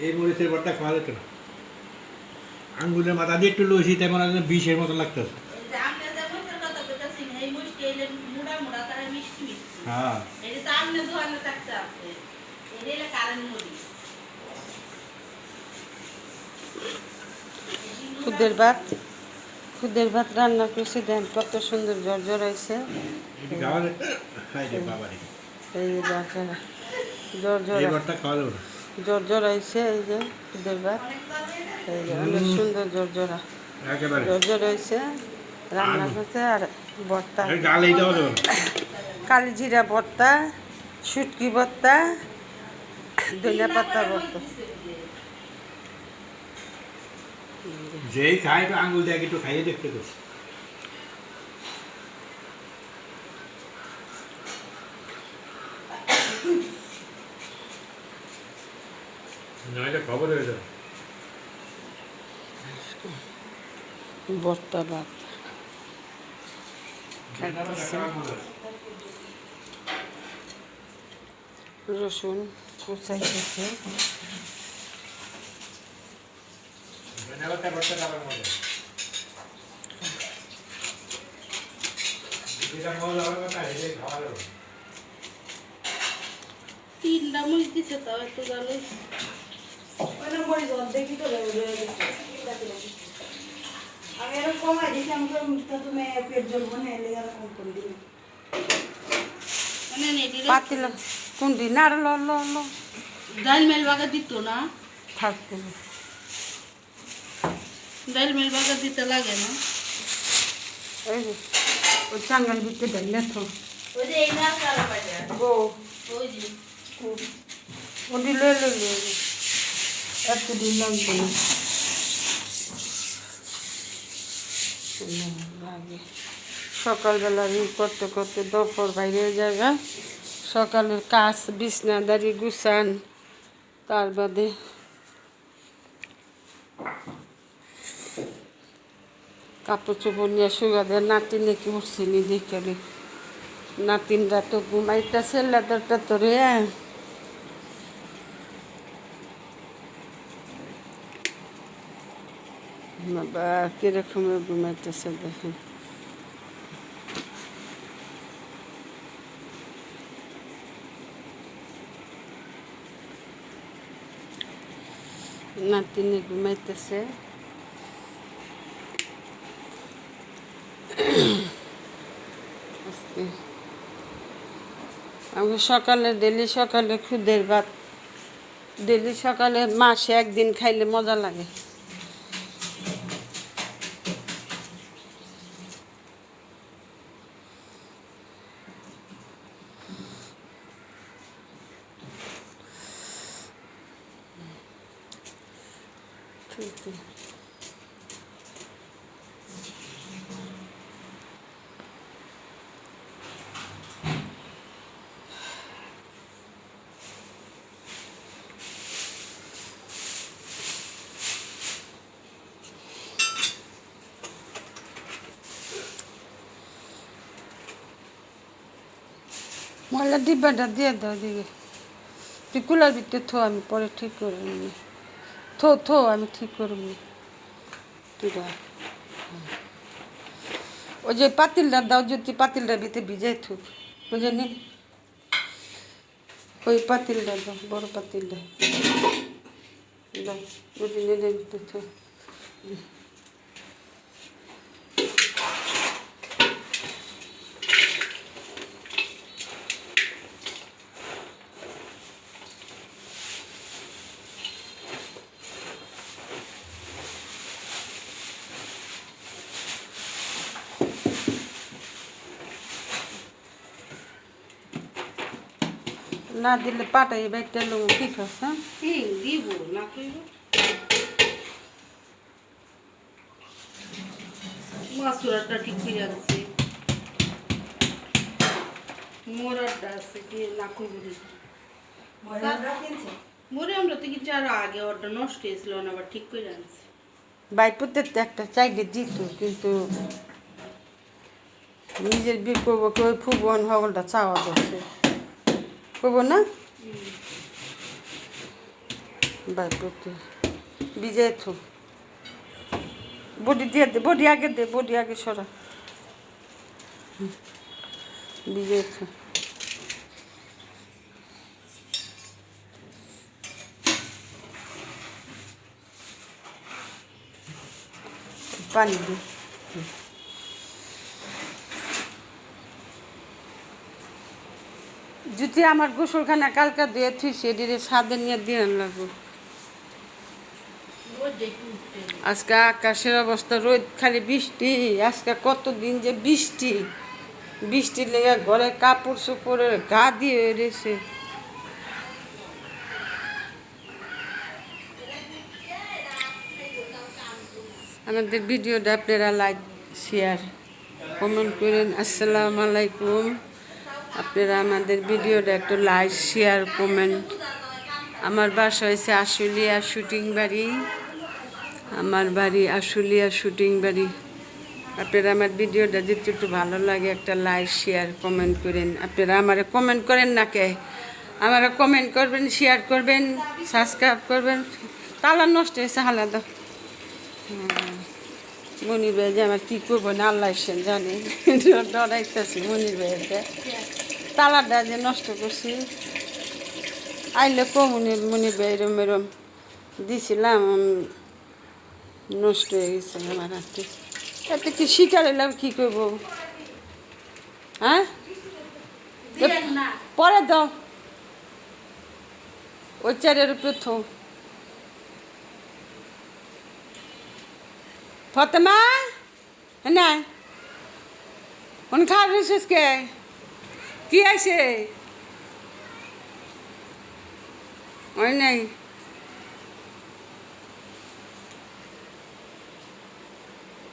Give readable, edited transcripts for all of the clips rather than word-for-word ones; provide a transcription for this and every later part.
এই মরিচের ভর্তা খাওয়া যেত না। আঙ্গুলের মাথা দিয়ে একটু লইছি তেমন একদম বিষের মতো লাগতেছে। হ্যাঁ খুদের ভাত রান্না করছি, দেন কত সুন্দর ঝরঝর হয়েছে। এই ঝরঝর হয়েছে, এই যে খুদের ভাত, এই যে অনেক সুন্দর ঝরঝরা ঝরঝর হয়েছে রান্না করতে। আর ভর্তা, কালি জিরা ভর্তা, শুটকি ভর্তা, ধনিয়া পাতা ভর্তা। যেই খায় তো আঙ্গুল দিয়ে একটু খাইয়ে দেখতে করছি। খবর হয়ে যাবে ভর্তা ভাত রসুন কুচাইতেছে। তিনটা মরিচ দিছে তাও এত ভালো। আমি এরকম কমাই দিছি, আমি তুমি পেট জ্বলবো না, এলে এরকম করে দিলে পাতিল কুন্ডি না ল ল ল ডাল মেল বাগা দিত না, থাকবে ডাল মেল বাগা দিতে লাগে না। এই যে ওই চাঙ্গাল দিতে ডাইলে তো ওই যে এই মাছ কালা পাজা গো ওই যে ওটি লয়ে লইলে এত দিন লাগবে না লাগে। সকালবেলা ই করতে করতে দুপুর বাইরে জায়গা, সকালের কাজ বিছনাদারি গুছান, তার বাদে কাপড় চোপড় নিয়ে শুকা দেয়। নাতিন নাকি উঠছিনি দেখে, নাতিনরা তো ঘুমাইতেছে লেদারটা তোরে। বাবা কিরকম ঘুমাইতেছে দেখেন। নাতিনি ঘুমাইতেছে। আমি সকালে ডেলি সকালে খুদের ভাত, ডেলি সকালে মাসে একদিন খাইলে মজা লাগে। ময়লা ডিব্বাটা দিয়ে দাও দিকে, তুই কুলার ভিতরে থো, আমি পরে ঠিক করে নি। থো আমি ঠিক করে নি, তুই রাখ। ওই যে পাতিলটা দাও, যদি পাতিলটার ভিতরে ভিজাই থুক, বুঝেনি? ওই পাতিলটা দাও, বড় পাতিলটা দাও, বুঝি নিজের ভিতরে থো। না দিলে পাটাই বাইকটা লোক কি খাস? হ্যাঁ দিব না কইব মাছুরাটা ঠিক করে আছে, মোরাটা আছে কি না কইব দিদি মোরে আমরা তো কিছু আর আগে ওটা নষ্ট হয়েছিল না, আবার ঠিক করে আনছি। বাইপুতে একটা চাইলে দিত, কিন্তু নিজের বিয়ে করবো কেউ ফুবন হগলটা চাওয়া দরছে করবো না। বটি ভিজে থো বটি দিয়ে দে, বটি আগে দে, বটি আগে সরা ভিজে থো। পানি দে। যদি আমার গোসলখানা কালকা দিয়ে থুই সেদিনে সাদে নিয়ে দিয়ে লাগবো। আজকে আকাশের অবস্থা রোদ খালি বৃষ্টি, আজকে কতদিন যে বৃষ্টি, বৃষ্টির লেগে ঘরে কাপড় চোপড়ের গা দিয়ে রয়েছে। আমাদের ভিডিওটা আপনারা লাইক শেয়ার কমেন্ট করেন। আসসালামু আলাইকুম। আপনারা আমাদের ভিডিওটা একটু লাইক শেয়ার কমেন্ট। আমার বাসা হয়েছে আশুলিয়া শুটিং বাড়ি, আমার বাড়ি আশুলিয়া শুটিং বাড়ি। আপনারা আমার ভিডিওটা যদি একটু ভালো লাগে একটা লাইক শেয়ার কমেন্ট করেন। আপনারা আমারে কমেন্ট করেন না কে, আমারা কমেন্ট করবেন, শেয়ার করবেন, সাবস্ক্রাইব করবেন। তালা নষ্ট হয়েছে আলাদা। মনির ভাই যে আমার কী করবো না আল্লাহ সেন জানে, ডরাইতেছি মনির ভাইয়েরটা তালাটা যে নষ্ট করছি। আইলে মনির ভাই এরম এরম দিছিলাম, নষ্ট হয়ে গেছে আমার হাতে। এতে কি শিকার এলাম কী করবো? হ্যাঁ পরে দাও, ওই চারের উপরে থো। ফতেমা না কোন খাওয়া রয়েছিস কে? কি আছে? ওই নাই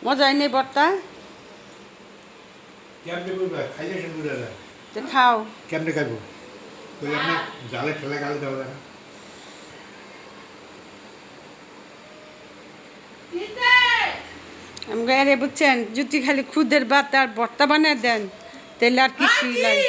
মজাই নেই বর্তা, কেমনে করবে? খাইলে সে বুঝে যায়। তো খাও। কেমনে খাইবো? বলে আপনি জালে ঠেলে গালে দেওয়া যায় না। আমি গায়ে বুঝছেন, যদি খালি খুদের ভাত আর ভর্তা বানিয়ে দেন তাহলে আর কিছুই লাগে।